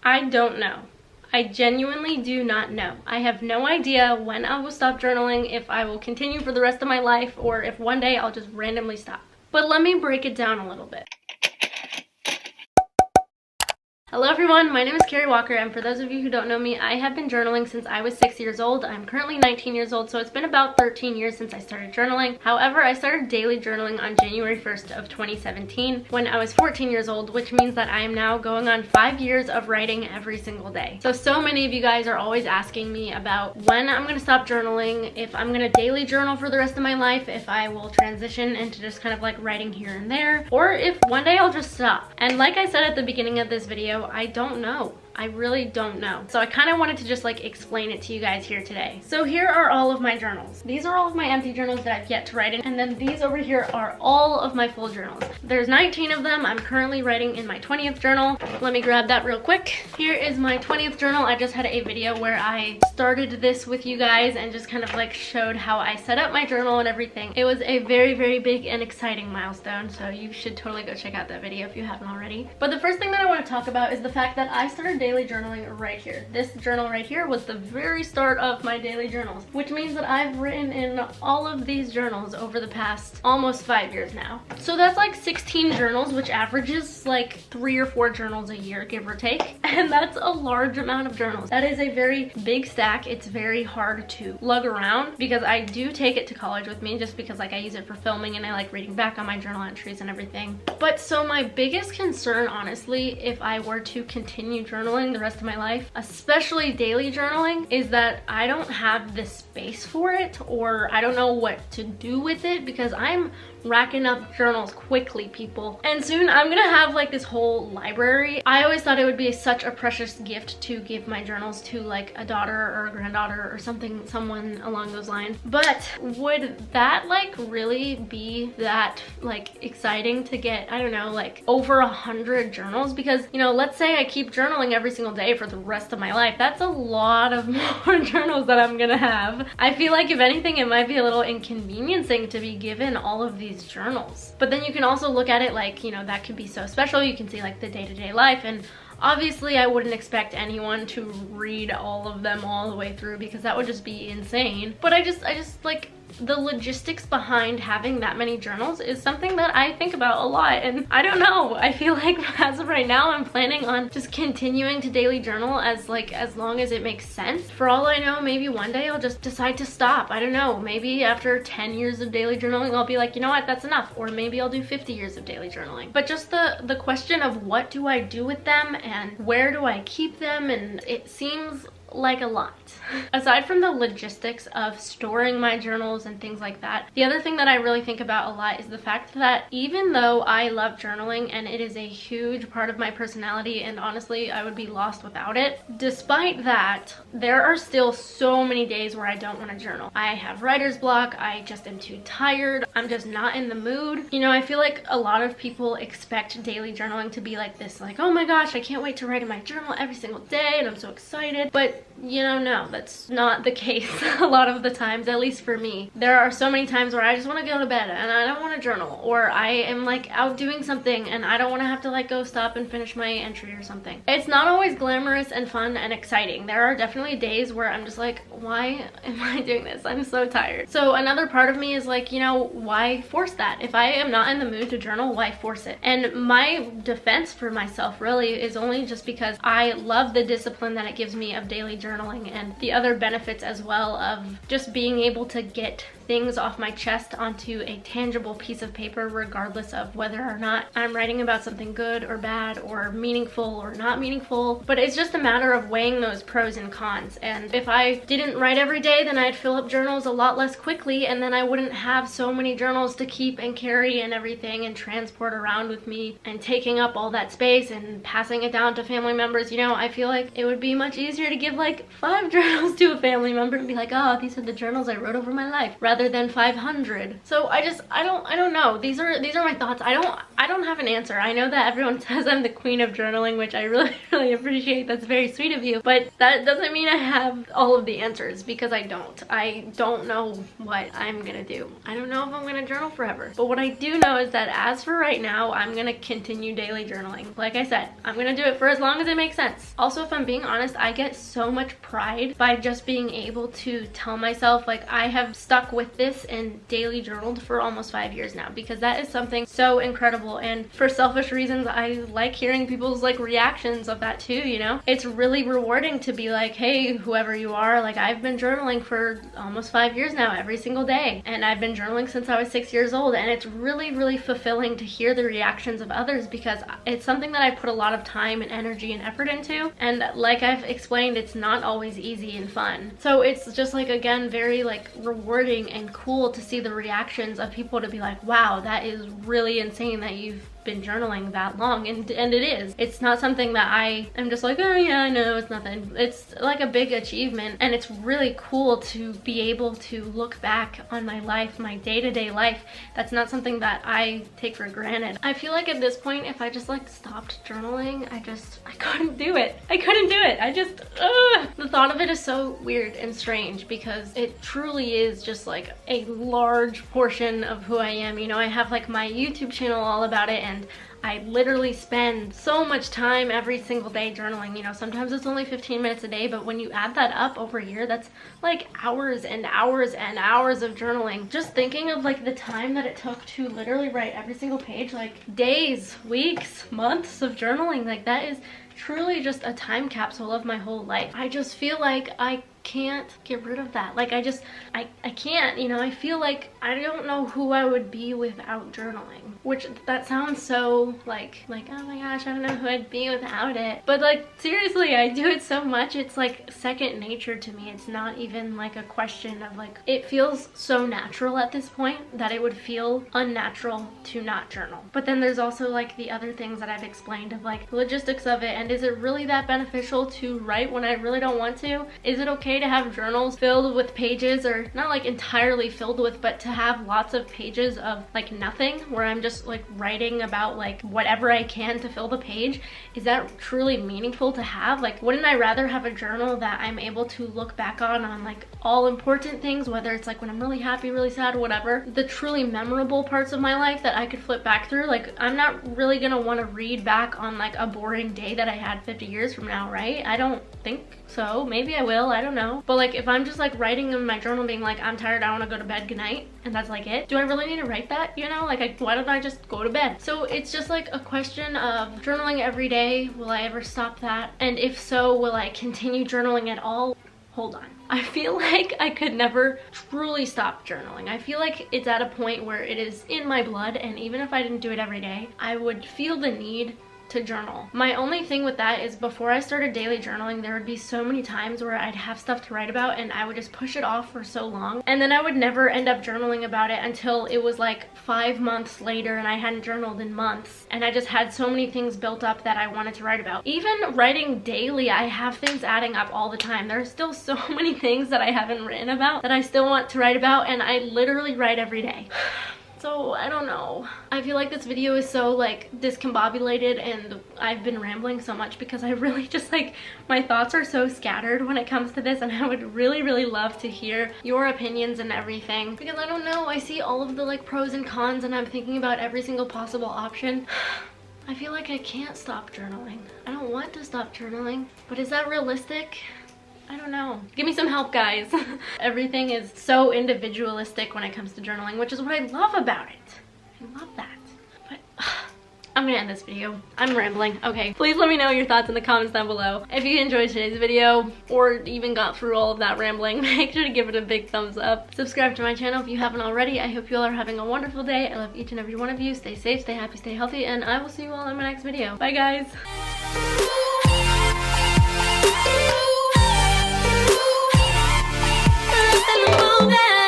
I don't know. I genuinely do not know. I have no idea when I will stop journaling, if I will continue for the rest of my life, or if one day I'll just randomly stop. But let me break it down a little bit. Hello everyone, my name is Carrie Walker, and for those of you who don't know me, I have been journaling since I was 6 years old. I'm currently 19 years old, so it's been about 13 years since I started journaling. However, I started daily journaling on January 1st of 2017 when I was 14 years old, which means that I am now going on 5 years of writing every single day. So many of you guys are always asking me about when I'm gonna stop journaling, if I'm gonna daily journal for the rest of my life, if I will transition into just kind of like writing here and there, or if one day I'll just stop. And like I said at the beginning of this video, I don't know. I really don't know. So I kind of wanted to just like explain it to you guys here today. So here are all of my journals. These are all of my empty journals that I've yet to write in. And then these over here are all of my full journals. There's 19 of them. I'm currently writing in my 20th journal. Let me grab that real quick. Here is my 20th journal. I just had a video where I started this with you guys and just kind of like showed how I set up my journal and everything. It was a very, very big and exciting milestone. So you should totally go check out that video if you haven't already. But the first thing that I want to talk about is the fact that I started daily journaling right here. This journal right here was the very start of my daily journals, which means that I've written in all of these journals over the past almost 5 years now. So that's like 16 journals, which averages like 3 or 4 journals a year, give or take. And that's a large amount of journals. That is a very big stack. It's very hard to lug around because I do take it to college with me just because like I use it for filming and I like reading back on my journal entries and everything. But so my biggest concern, honestly, if I were to continue journaling the rest of my life, especially daily journaling, is that I don't have the space for it, or I don't know what to do with it because I'm racking up journals quickly, people. And soon I'm gonna have like this whole library. I always thought it would be such a precious gift to give my journals to like a daughter or a granddaughter or someone along those lines. But would that like really be that like exciting to get, I don't know, like over 100 journals? Because, you know, let's say I keep journaling every single day for the rest of my life. That's a lot of more journals that I'm gonna have. I feel like if anything, it might be a little inconveniencing to be given all of these journals. But then you can also look at it like, you know, that could be so special. You can see like the day-to-day life, and obviously I wouldn't expect anyone to read all of them all the way through because that would just be insane. But I just like the logistics behind having that many journals is something that I think about a lot, and I don't know, I feel like as of right now I'm planning on just continuing to daily journal as long as it makes sense. For all I know, maybe one day I'll just decide to stop. I don't know, maybe after 10 years of daily journaling I'll be like, you know what, that's enough. Or maybe I'll do 50 years of daily journaling. But just the question of what do I do with them and where do I keep them, and it seems like a lot. Aside from the logistics of storing my journals and things like that, the other thing that I really think about a lot is the fact that even though I love journaling and it is a huge part of my personality, and honestly I would be lost without it, despite that there are still so many days where I don't want to journal. I have writer's block, I just am too tired, I'm just not in the mood. You know, I feel like a lot of people expect daily journaling to be like this, like, oh my gosh, I can't wait to write in my journal every single day and I'm so excited. But you know, no, that's not the case a lot of the times, at least for me. There are so many times where I just want to go to bed and I don't want to journal, or I am like out doing something and I don't want to have to like go stop and finish my entry or something. It's not always glamorous and fun and exciting. There are definitely days where I'm just like, why am I doing this? I'm so tired. So another part of me is like, you know, why force that? If I am not in the mood to journal, why force it? And my defense for myself really is only just because I love the discipline that it gives me of daily journaling and the other benefits as well of just being able to get things off my chest onto a tangible piece of paper, regardless of whether or not I'm writing about something good or bad or meaningful or not meaningful. But it's just a matter of weighing those pros and cons. And if I didn't write every day, then I'd fill up journals a lot less quickly, and then I wouldn't have so many journals to keep and carry and everything and transport around with me and taking up all that space and passing it down to family members. You know, I feel like it would be much easier to give like 5 journals to a family member and be like, oh, these are the journals I wrote over my life, rather rather than 500. So I don't know. These are my thoughts. I don't have an answer. I know that everyone says I'm the queen of journaling, which I really appreciate. That's very sweet of you, but that doesn't mean I have all of the answers, because I don't know what I'm gonna do. I don't know if I'm gonna journal forever, but what I do know is that as for right now, I'm gonna continue daily journaling. Like I said, I'm gonna do it for as long as it makes sense. Also, if I'm being honest, I get so much pride by just being able to tell myself, like, I have stuck with this and daily journaled for almost 5 years now, because that is something so incredible. And for selfish reasons, I like hearing people's like reactions of that too, you know? It's really rewarding to be like, hey, whoever you are, like, I've been journaling for almost 5 years now, every single day, and I've been journaling since I was 6 years old. And it's really fulfilling to hear the reactions of others, because it's something that I put a lot of time and energy and effort into, and like I've explained, it's not always easy and fun. So it's just like, again, very like rewarding and cool to see the reactions of people to be like, wow, that is really insane that you've been journaling that long. And it is. It's not something that I am just like, oh yeah, I know, it's nothing. It's like a big achievement, and it's really cool to be able to look back on my life, my day-to-day life. That's not something that I take for granted. I feel like at this point, if I just like stopped journaling, I couldn't do it. I couldn't do it. The thought of it is so weird and strange, because it truly is just like a large portion of who I am. You know, I have like my YouTube channel all about it, and I literally spend so much time every single day journaling. You know, sometimes it's only 15 minutes a day, but when you add that up over a year, that's like hours and hours and hours of journaling. Just thinking of like the time that it took to literally write every single page, like days, weeks, months of journaling, like that is truly just a time capsule of my whole life. I just feel like I can't get rid of that. Like I can't, you know. I feel like I don't know who I would be without journaling, which that sounds so like oh my gosh, I don't know who I'd be without it, but like seriously, I do it so much, it's like second nature to me. It's not even like a question of like, it feels so natural at this point that it would feel unnatural to not journal. But then there's also like the other things that I've explained of like logistics of it, and is it really that beneficial to write when I really don't want to? Is it okay to have journals filled with pages, or not like entirely filled with, but to have lots of pages of like nothing, where I'm just like writing about like whatever I can to fill the page? Is that truly meaningful to have? Like, wouldn't I rather have a journal that I'm able to look back on like all important things, whether it's like when I'm really happy, really sad, whatever, the truly memorable parts of my life that I could flip back through? Like, I'm not really gonna want to read back on like a boring day that I had 50 years from now, right? I don't think so. Maybe I will, I don't know. But like, if I'm just like writing in my journal being like, I'm tired, I want to go to bed, good night, and that's like it, do I really need to write that? You know, like, why don't I just go to bed? So it's just like a question of journaling every day. Will I ever stop that? And if so, will I continue journaling at all? Hold on. I feel like I could never truly stop journaling. I feel like it's at a point where it is in my blood, and even if I didn't do it every day, I would feel the need to journal. My only thing with that is, before I started daily journaling, there would be so many times where I'd have stuff to write about and I would just push it off for so long, and then I would never end up journaling about it until it was like 5 months later and I hadn't journaled in months, and I just had so many things built up that I wanted to write about. Even writing daily, I have things adding up all the time. There's still so many things that I haven't written about that I still want to write about, and I literally write every day. So I don't know. I feel like this video is so like discombobulated, and I've been rambling so much because I really just like, my thoughts are so scattered when it comes to this, and I would really love to hear your opinions and everything, because I don't know, I see all of the like pros and cons and I'm thinking about every single possible option. I feel like I can't stop journaling. I don't want to stop journaling, but is that realistic? I don't know. Give me some help, guys. Everything is so individualistic when it comes to journaling, which is what I love about it. I love that. But I'm gonna end this video. I'm rambling. Okay, please let me know your thoughts in the comments down below. If you enjoyed today's video, or even got through all of that rambling, make sure to give it a big thumbs up. Subscribe to my channel if you haven't already. I hope you all are having a wonderful day. I love each and every one of you. Stay safe, stay happy, stay healthy, and I will see you all in my next video. Bye, guys.